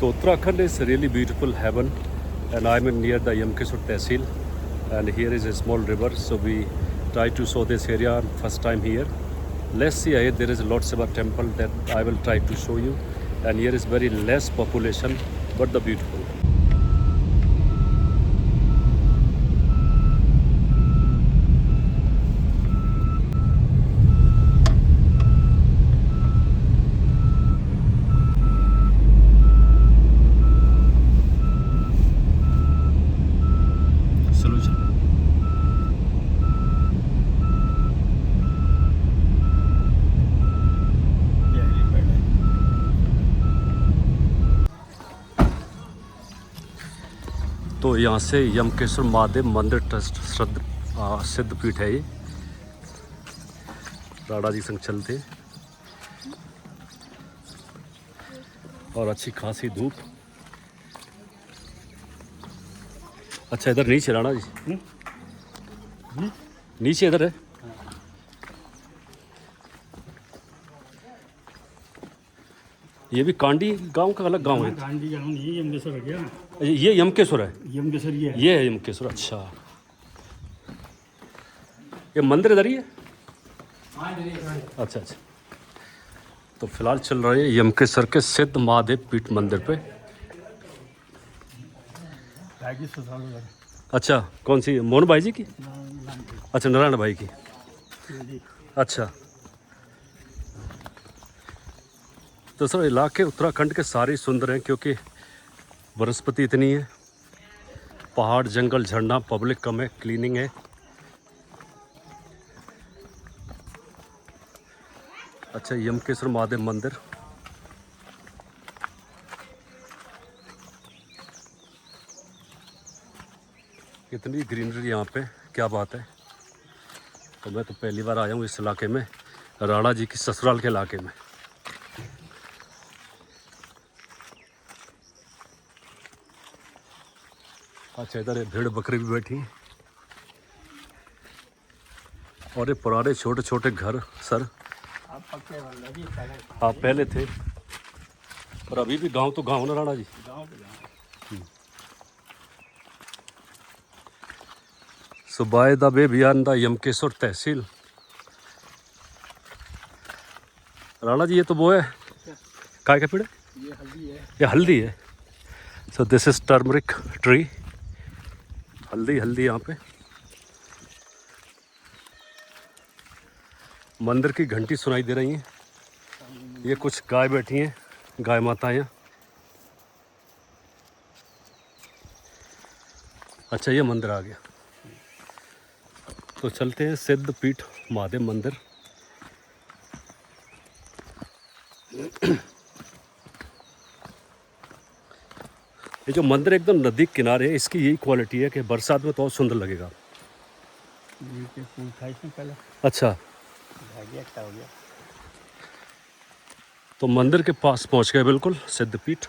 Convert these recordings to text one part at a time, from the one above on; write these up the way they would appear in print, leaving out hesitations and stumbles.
So Uttarakhand is a really beautiful heaven, and I'm near the Yamkesur Tehsil, and here is a small river. So we try to show this area first time here. Let's see ahead. There is a Lord Shiva temple that I will try to show you, and here is very less population, but the beautiful. तो यहाँ से यमकेश्वर महादेव मंदिर trust सिद्धपीठ है ये। राणा जी संग चलते और अच्छी खासी धूप। अच्छा इधर नीचे राणा जी, नीचे इधर है। ये भी कांडी गांव का अलग गांव है। कांडी गांव नहीं, यमकेश्वर है क्या? ये यमकेश्वर है। यमकेश्वर ये है यमकेश्वर। अच्छा ये मंदिर इधर ही है। अच्छा अच्छा। तो फिलहाल चल रहे हैं यमकेश्वर के सिद्ध महादेव पीठ मंदिर पे। अच्छा कौन सी? मोहन भाई जी की? अच्छा नारायण भाई की। अच्छा तो सर इलाके उत्तराखंड के सारे सुंदर हैं क्योंकि वनस्पति इतनी है, पहाड़ जंगल झरना, पब्लिक कम है, क्लीनिंग है। अच्छा यमकेश्वर महादेव मंदिर। कितनी ग्रीनरी यहाँ पे, क्या बात है। तो मैं तो पहली बार आया हूँ इस इलाके में, राणा जी की ससुराल के इलाके में। अच्छा इधर ये भेड़ बकरी भी बैठी हैं और ये पुराने छोटे छोटे घर। सर आप पहले थे और अभी भी गांव तो गांव ना Rana ji. So by the way beyond the Yamkeshwar तहसील। राणा जी ये तो वो है काय का पेड़ है? ये हल्दी है। ये हल्दी है। So this is turmeric tree. हल्दी हल्दी यहाँ पे। मंदिर की घंटी सुनाई दे रही है। ये कुछ गाय बैठी हैं, गाय माताएं। अच्छा ये मंदिर आ गया। तो चलते हैं सिद्धपीठ महादेव मंदिर। ये जो मंदिर एकदम नदी के किनारे है, इसकी यही क्वालिटी है कि बरसात में तो और सुंदर लगेगा। फूल था इसमें पहले। अच्छा हो गया। तो मंदिर के पास पहुंच गए, बिल्कुल सिद्धपीठ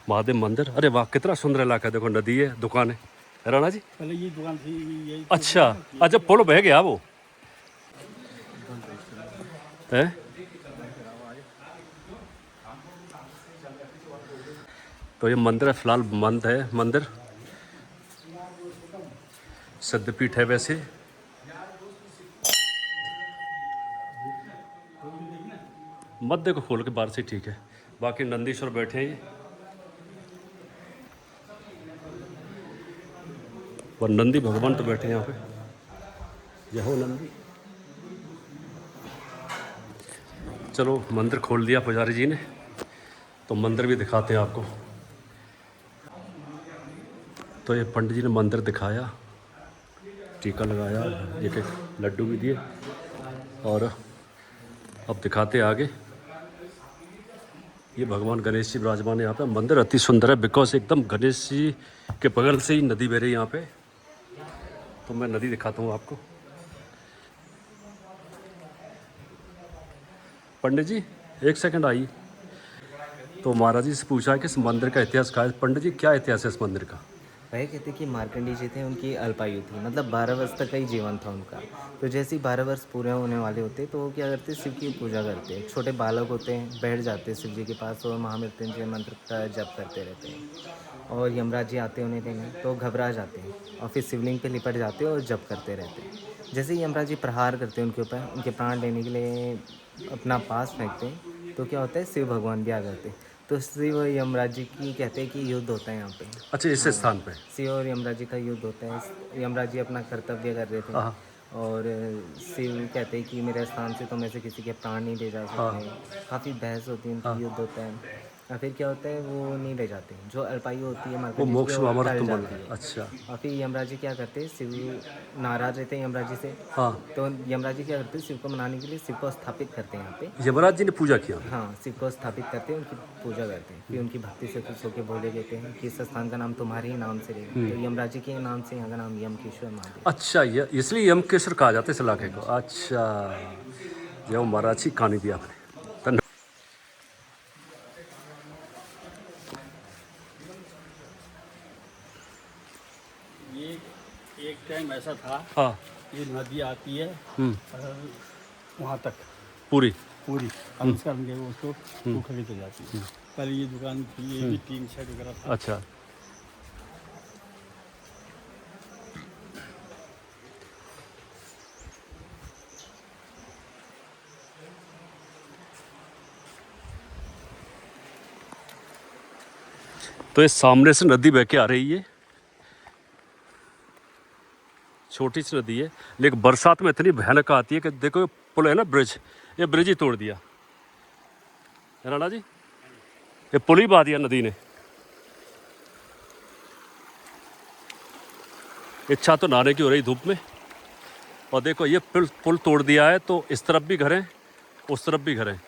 महादेव मंदिर। अरे वाह कितना सुंदर इलाका है। देखो नदी है, दुकान है राणा जी। पहले ये दुकान थी यही। अच्छा अच्छा पुल बह गया वो है। तो ये मंदिर है, फिलहाल बंद है मंदिर। सिद्धपीठ है वैसे। मत देखो खोल के बाहर से ठीक है। बाकी नंदीश्वर बैठे हैं ये। और नंदी भगवान तो बैठे हैं यहाँ पे। जय हो नंदी। चलो मंदिर खोल दिया पुजारी जी ने, तो मंदिर भी दिखाते हैं आपको। तो ये पंडित जी ने मंदिर दिखाया, टीका लगाया, एक एक लड्डू भी दिए। और अब दिखाते आगे। ये भगवान गणेश जी विराजमान है यहाँ पे। मंदिर अति सुंदर है बिकॉज एकदम गणेश जी के बगल से ही नदी बह रही है यहाँ पे। तो मैं नदी दिखाता हूँ आपको। पंडित जी एक सेकंड आइए। तो महाराज जी से पूछा है कि इस मंदिर का इतिहास क्या है। पंडित जी क्या इतिहास है इस मंदिर का? वह कहते कि मार्कंडी जी थे, उनकी अल्पायु थी, मतलब 12 वर्ष तक का ही जीवन था उनका। तो जैसे ही 12 वर्ष पूरे होने वाले होते तो वो क्या करते, शिव की पूजा करते। छोटे बालक होते हैं, बैठ जाते शिव जी के पास और महामृत्युंजय मंत्र का जप करते रहते हैं। और यमराज जी आते हैं उन्हें लेने, तो घबरा जाते हैं और फिर शिवलिंग पे लिपट जाते हैं और जप करते रहते हैं। जैसे ही यमराज जी प्रहार करते हैं उनके ऊपर, उनके प्राण लेने के लिए अपना पास फेंकते हैं, तो क्या होता है, शिव भगवान भी आ जाते हैं। तो शिव और यमराज जी की कहते हैं कि युद्ध होता है यहाँ पे। अच्छा, इस स्थान पे। शिव और यमराज जी का युद्ध होता है। यमराज जी अपना कर्तव्य कर रहे थे हाँ और शिव कहते हैं कि मेरे स्थान से तो मैं से किसी के प्राण नहीं ले जा सकते। काफ़ी बहस होती है, उनकी युद्ध होता है। और फिर क्या होता है, वो नहीं ले जाते। जो अल्पायु होती है वो मार्कंडेय जी मोक्ष की, में वो अमरत्व टल बन जाती है। है। अच्छा। और फिर यमराज जी क्या करते हैं, शिव नाराज रहते हैं यमराज जी से। हाँ, तो यमराज जी क्या करते हैं, शिव को मनाने के लिए शिव को स्थापित करते हैं यहाँ पे। यमराज जी ने पूजा किया। हाँ, शिव को स्थापित करते हैं, उनकी पूजा करते हैं। फिर उनकी भक्ति से खुश होकर बोले कहते हैं कि इस स्थान का नाम तुम्हारे ही नाम से रहेगा। तो यमराज जी के नाम से यहाँ का नाम यमकेश्वर महादेव। अच्छा, ये इसलिए यमकेश्वर कहा जाता है इस इलाके को। अच्छा, जो महाराज की कहानी दी आपने। धन्यवाद। ये एक टाइम ऐसा था, हाँ। ये नदी आती है और वहाँ तक पूरी। पूरी अनुसरण के वो उसको सूख के चली जाती है। पहले ये दुकान थी, ये भी टीन शेड वगैरह था। अच्छा। तो ये सामने से नदी बह के आ रही है, छोटी सी नदी है, लेकिन बरसात में इतनी भयानक आती है कि देखो ये पुल है ना, ब्रिज, ये ब्रिज ही तोड़ दिया है राणा जी। ये पुल ही बहा दिया नदी ने। इच्छा तो नहाने की हो रही धूप में। और देखो ये पुल तोड़ दिया है, तो इस तरफ भी घर हैं, उस तरफ भी घर हैं।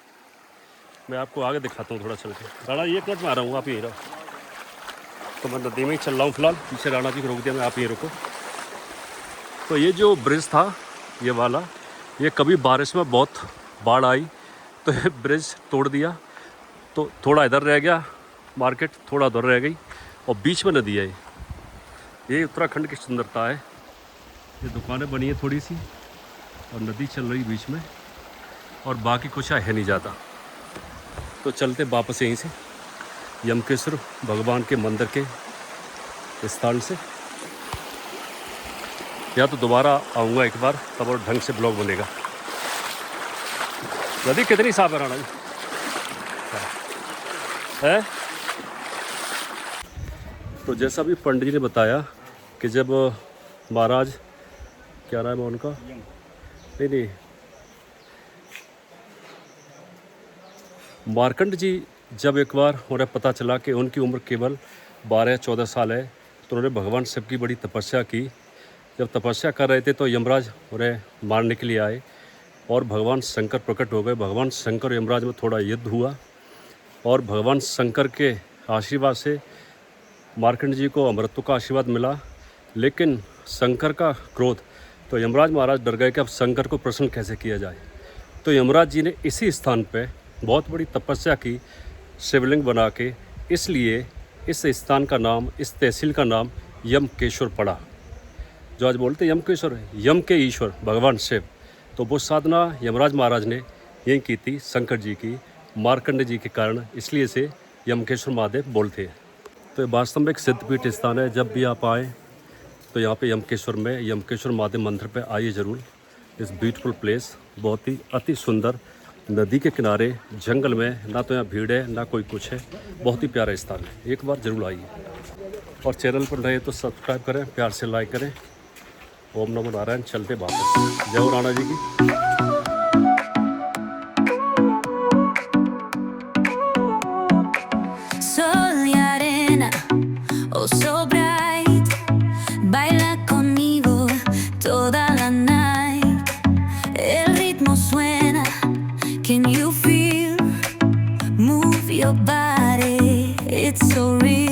मैं आपको आगे दिखाता हूँ थोड़ा चल के। राणा जी 1 मिनट में आ रहा हूँ, आप यहीं रहो। तो मैं नदी में ही चल रहा हूँ फिलहाल, पीछे राणा जी को रोक दिया मैं, आप यहीं रुको। तो ये जो ब्रिज था, ये वाला, ये कभी बारिश में बहुत बाढ़ आई तो ये ब्रिज तोड़ दिया, तो थोड़ा इधर रह गया मार्केट, थोड़ा उधर रह गई, और बीच में नदी है। ये उत्तराखंड की सुंदरता है। ये दुकानें बनी है थोड़ी सी, और नदी चल रही बीच में, और बाकी कुछ है नहीं ज़्यादा। तो चलते वापस यहीं से यमकेश्वर भगवान के मंदिर के स्थान से, या तो दोबारा आऊँगा एक बार, तब और ढंग से ब्लॉग बनेगा। नदी कितनी साफ है राणा जी? है। तो जैसा भी पंडित जी ने बताया कि जब महाराज, क्या नाम है उनका, नहीं, मार्कंड जी, जब एक बार उन्हें पता चला कि उनकी उम्र केवल 12-14 साल है, तो उन्होंने भगवान शिव की बड़ी तपस्या की। जब तपस्या कर रहे थे तो यमराज उन्हें मारने के लिए आए, और भगवान शंकर प्रकट हो गए। भगवान शंकर और यमराज में थोड़ा युद्ध हुआ, और भगवान शंकर के आशीर्वाद से मार्कंड जी को अमृतत्व का आशीर्वाद मिला। लेकिन शंकर का क्रोध, तो यमराज महाराज डर गए कि अब शंकर को प्रसन्न कैसे किया जाए। तो यमराज जी ने इसी स्थान पे बहुत बड़ी तपस्या की, शिवलिंग बना के, इसलिए इस स्थान का नाम, इस तहसील का नाम यमकेश्वर पड़ा। जो आज बोलते हैं यमकेश्वर, यम के ईश्वर भगवान शिव, तो वो साधना यमराज महाराज ने यही की थी शंकर जी की, मार्कंड जी के कारण, इसलिए से यमकेश्वर महादेव बोलते हैं। तो ये वास्तव में एक सिद्धपीठ स्थान है। जब भी आप आएँ तो यहाँ पे यमकेश्वर में यमकेश्वर महादेव मंदिर पे आइए ज़रूर। इस ब्यूटीफुल प्लेस, बहुत ही अति सुंदर, नदी के किनारे, जंगल में, ना तो यहाँ भीड़ है ना कोई कुछ है, बहुत ही प्यारा स्थान है। एक बार ज़रूर आइए, और चैनल पर नए तो सब्सक्राइब करें, प्यार से लाइक करें। ओम नमो नारायण। चलते वापस। जय हो राणा जी की। Sol y arena, oh so bright, baila conmigo toda la night. El ritmo suena, can you feel? Move your body, it's so real.